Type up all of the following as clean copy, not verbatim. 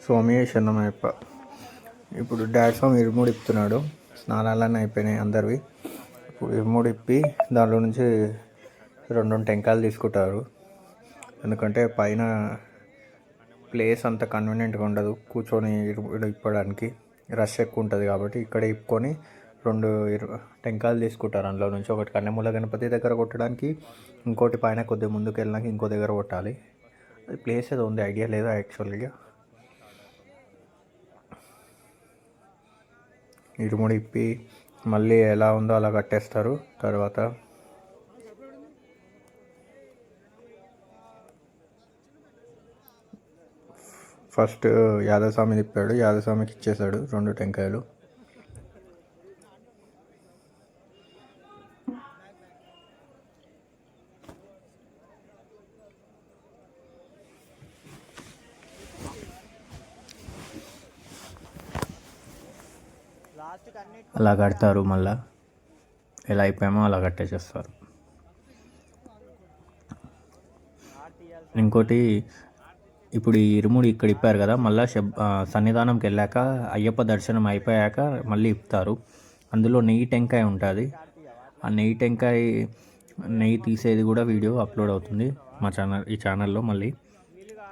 స్వామి శరణమయ్యప్ప. ఇప్పుడు డాడ్ స్వామి ఇరుముడి ఇప్పుతున్నాడు. స్నానాలన్నీ అయిపోయినాయి అందరివి. ఇప్పుడు ఇరుముడి ఇప్పి దాంట్లో నుంచి 2 టెంకాయలు తీసుకుంటారు. ఎందుకంటే పైన ప్లేస్ అంత కన్వీనియంట్గా ఉండదు కూర్చొని ఇప్పడానికి, రష్ ఎక్కువ ఉంటుంది కాబట్టి ఇక్కడ ఇప్పుకొని 2 టెంకాయలు తీసుకుంటారు. అందులో నుంచి ఒకటి కన్నెమూల గణపతి దగ్గర కొట్టడానికి, ఇంకోటి పైన కొద్దిగా ముందుకు వెళ్ళినాక ఇంకో దగ్గర కొట్టాలి. అది ప్లేస్ ఏదో ఉంది, ఐడియా లేదు యాక్చువల్గా. ఇరుముడి ఇప్పి మళ్ళీ ఎలా ఉందో అలా కట్టేస్తారు. తర్వాత ఫస్ట్ యాదవస్వామి తిప్పాడు, యాదవస్వామికి ఇచ్చేశాడు 2 టెంకాయలు. అలా కడతారు. మళ్ళీ ఎలా అయిపోయామో అలా కట్టేసేస్తారు. ఇంకోటి, ఇప్పుడు ఈ ఇరుముడి ఇక్కడ ఇప్పారు కదా, మళ్ళీ సన్నిధానంకి వెళ్ళాక అయ్యప్ప దర్శనం అయిపోయాక మళ్ళీ ఇప్పుతారు. అందులో నెయ్యి టెంకాయ ఉంటుంది. ఆ నెయ్యి తీసేది కూడా వీడియో అప్లోడ్ అవుతుంది ఈ ఛానల్లో. మళ్ళీ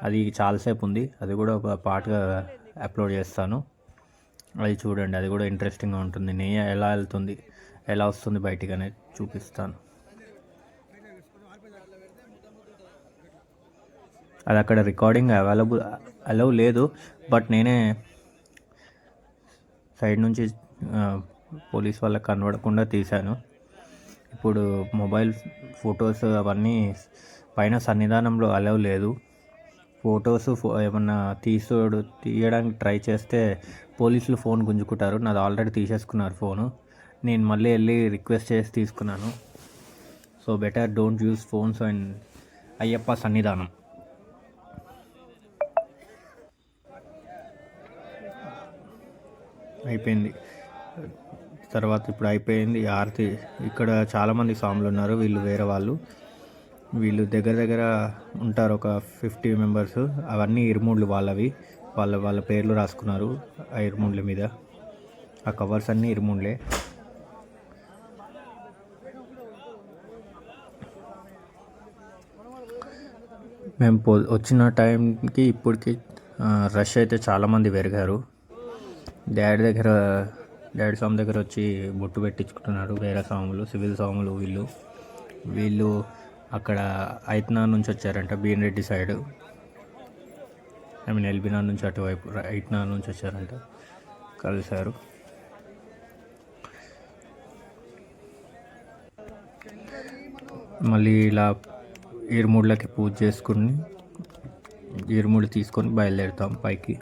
అది చాలాసేపు ఉంది, అది కూడా ఒక పార్ట్గా అప్లోడ్ చేస్తాను. అది చూడండి, అది కూడా ఇంట్రెస్టింగ్గా ఉంటుంది. నెయ్యి ఎలా వెళ్తుంది, ఎలా వస్తుంది బయటికి అనేది చూపిస్తాను. అది అక్కడ రికార్డింగ్ అలౌ లేదు, బట్ నేనే సైడ్ నుంచి పోలీస్ వాళ్ళకి కనబడకుండా తీశాను. ఇప్పుడు మొబైల్ ఫొటోస్ అవన్నీ పైన సన్నిధానంలో అలౌ లేదు. ఫొటోస్ ఏమన్నా తీయడానికి ట్రై చేస్తే పోలీసులు ఫోన్ గుంజుకుంటారు. నాది ఆల్రెడీ తీసేసుకున్నారు ఫోను. నేను మళ్ళీ వెళ్ళి రిక్వెస్ట్ చేసి తీసుకున్నాను. So better don't use phones and Ayyappa సన్నిధానం. అయిపోయింది. తర్వాత ఇప్పుడు అయిపోయింది ఆరతి. ఇక్కడ చాలామంది స్వాములు ఉన్నారు, వీళ్ళు వేరే వాళ్ళు. వీళ్ళు దగ్గర ఉంటారు, ఒక 50 మెంబర్స్. అవన్నీ ఇరుముళ్ళు వాళ్ళవి. వాళ్ళ పేర్లు రాసుకున్నారు ఆ ఇరుముళ్ళ మీద. ఆ కవర్స్ అన్నీ ఇరుముళ్ళే. మేము వచ్చిన టైంకి ఇప్పటికి రష్ అయితే చాలామంది పెరిగారు. డాడీ స్వామి దగ్గర వచ్చి బొట్టు పెట్టించుకుంటున్నారు వేరే స్వాములు, సివిల్ స్వాములు. వీళ్ళు అక్కడ ఐత్నార్ నుంచి వచ్చారంట, బీన్ రెడ్డి సైడ్. ఎల్బీనార్ నుంచి అటువైపు ఐత్నార్ నుంచి వచ్చారంట, కలిశారు. మళ్ళీ ఇలా ఇరుముళ్ళకి పూజ చేసుకుని ఇరుముళ్ళు తీసుకొని బయలుదేరుతాం పైకి.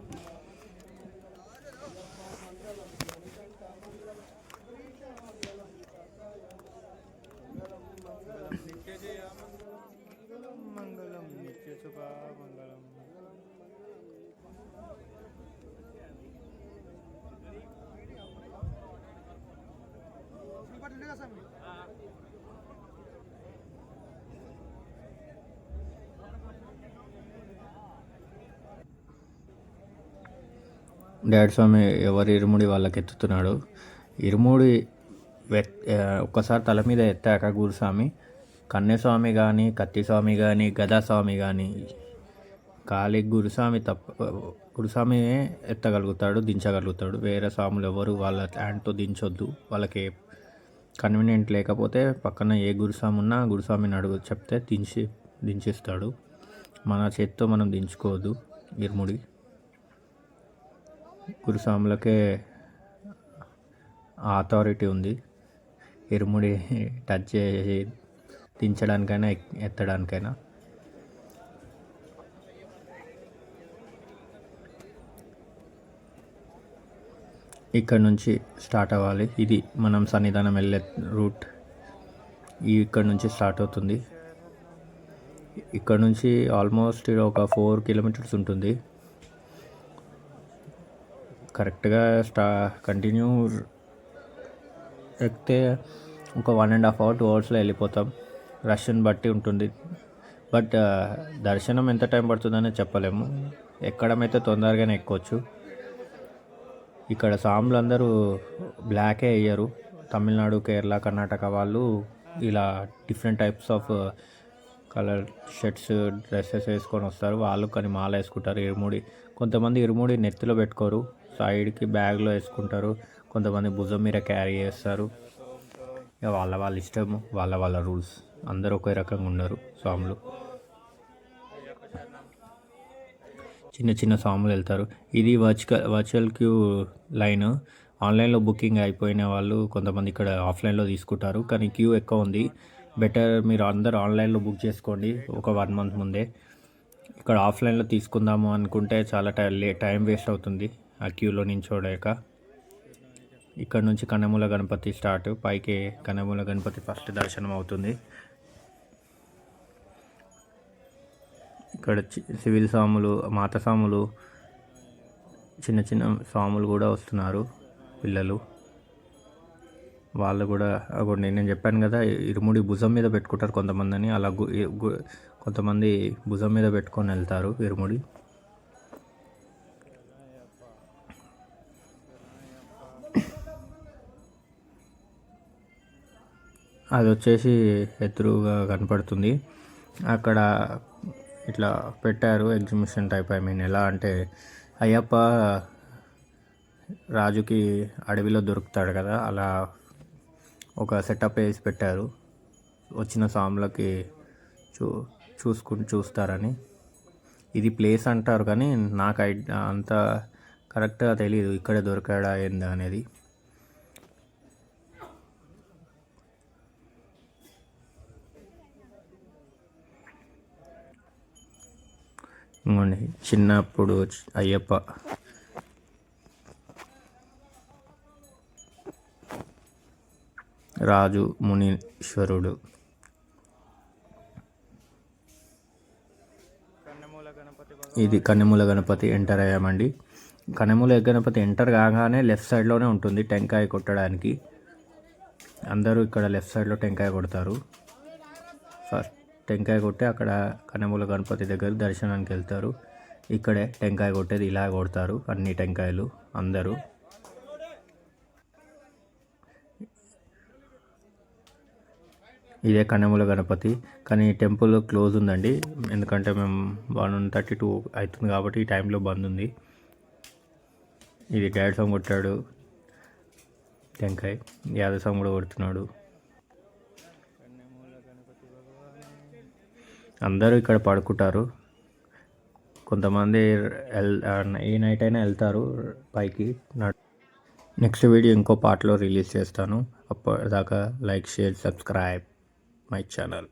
డాడ్ స్వామి ఎవరి ఇరుముడి వాళ్ళకి ఎత్తుతున్నాడు. ఇరుముడి ఒక్కసారి తల మీద ఎత్తాక గురుస్వామి, కన్యస్వామి కానీ, కత్తిస్వామి కానీ, గదాస్వామి కానీ, ఖాళీ గురుస్వామి ఎత్తగలుగుతాడు, దించగలుగుతాడు. వేరే స్వాములు ఎవరు వాళ్ళ హ్యాండ్తో దించొద్దు. వాళ్ళకి కన్వీనియంట్ లేకపోతే పక్కన ఏ గురుస్వామి ఉన్నా గురుస్వామిని చెప్తే దించిస్తాడు. మన చేతితో మనం దించుకోవద్దు ఇరుముడి. గురుస్వాములకే అథారిటీ ఉంది ఇరుముడి టచ్ చేసి దించడానికైనా ఎత్తడానికైనా. ఇక్కడ నుంచి స్టార్ట్ అవ్వాలి. ఇది మనం సన్నిధానం వెళ్ళే రూట్. ఇక్కడ నుంచి స్టార్ట్ అవుతుంది. ఇక్కడ నుంచి ఆల్మోస్ట్ ఒక 4 కిలోమీటర్స్ ఉంటుంది. కరెక్ట్గా కంటిన్యూ ఎక్కితే ఒక 1.5 hours 2 hours వెళ్ళిపోతాం. రష్ని బట్టి ఉంటుంది. బట్ దర్శనం ఎంత టైం పడుతుందనే చెప్పలేము. ఎక్కడమైతే తొందరగానే ఎక్కొచ్చు. ఇక్కడ సాములు అందరూ బ్లాకే వేయరు. తమిళనాడు, కేరళ, కర్ణాటక వాళ్ళు ఇలా different types of colour shirts, dresses వేసుకొని వస్తారు. వాళ్ళు కానీ మాల వేసుకుంటారు. ఇరుముడి, కొంతమంది ఇరుముడి నెత్తిలో పెట్టుకోరు, సైడ్కి బ్యాగ్లో వేసుకుంటారు. కొంతమంది భుజం మీద క్యారీ చేస్తారు. ఇక వాళ్ళ ఇష్టము, వాళ్ళ రూల్స్. అందరూ ఒకే రకంగా ఉండరు స్వాములు. చిన్న స్వాములు వెళ్తారు. ఇది వర్చువల్ క్యూ లైన్. ఆన్లైన్లో బుకింగ్ అయిపోయిన వాళ్ళు కొంతమంది ఇక్కడ ఆఫ్లైన్లో తీసుకుంటారు, కానీ క్యూ ఎక్కువ ఉంది. బెటర్ మీరు అందరు ఆన్లైన్లో బుక్ చేసుకోండి ఒక 1 month ముందే. ఇక్కడ ఆఫ్లైన్లో తీసుకుందాము అనుకుంటే చాలా టైం వేస్ట్ అవుతుంది ఆ క్యూలో నించోలేక. ఇక్కడ నుంచి కన్నెమూల గణపతి స్టార్ట్. పైకి కన్నెమూల గణపతి ఫస్ట్ దర్శనం అవుతుంది. ఇక్కడ సివిల్ స్వాములు, మాత స్వాములు, చిన్న స్వాములు కూడా వస్తున్నారు. పిల్లలు వాళ్ళు కూడా నేను చెప్పాను కదా, ఇరుముడి భుజం మీద పెట్టుకుంటారు కొంతమంది అని. అలా కొంతమంది భుజం మీద పెట్టుకొని వెళ్తారు ఇరుముడి. అది వచ్చేసి ఎదురుగా కనపడుతుంది. అక్కడ ఇట్లా పెట్టారు ఎగ్జిబిషన్ టైప్. ఎలా అంటే అయ్యప్ప రాజుకి అడవిలో దొరుకుతాడు కదా, అలా ఒక సెటప్ వేసి పెట్టారు. వచ్చిన స్వాములకి చూస్తారని. ఇది ప్లేస్ అంటారు కానీ నాకు అంత కరెక్ట్గా తెలియదు ఇక్కడే దొరికాడా ఏందా అనేది. ఇంకోండి చిన్నప్పుడు అయ్యప్ప రాజు మునీశ్వరుడు. ఇది కన్నెమూల గణపతి ఎంటర్ అయ్యామండి. కన్నెమూల గణపతి ఎంటర్ కాగానే లెఫ్ట్ సైడ్లోనే ఉంటుంది టెంకాయ కొట్టడానికి. అందరూ ఇక్కడ లెఫ్ట్ సైడ్లో టెంకాయ కొడతారు. ఫస్ట్ టెంకాయ కొట్టి అక్కడ కన్నెమూల గణపతి దగ్గర దర్శనానికి వెళ్తారు. ఇక్కడే టెంకాయ కొట్టేది ఇలా కొడతారు అన్ని టెంకాయలు అందరూ. ఇదే కన్నెమూల గణపతి. కానీ టెంపుల్ క్లోజ్ ఉందండి, ఎందుకంటే మేము 1:32 అవుతుంది కాబట్టి ఈ టైంలో బంద్ ఉంది. ఇది డాడ్ సాంగ్ కొట్టాడు టెంకాయ, యాదవ్ సాంగ్ కూడా కొడుతున్నాడు. అందరూ ఇక్కడ పడుకుంటారు. కొంతమంది ఈ నైట్ అయినా వెళ్తారు పైకి. నెక్స్ట్ వీడియో ఇంకో పార్ట్లో రిలీజ్ చేస్తాను. అప్పటిదాకా like, share, subscribe my channel.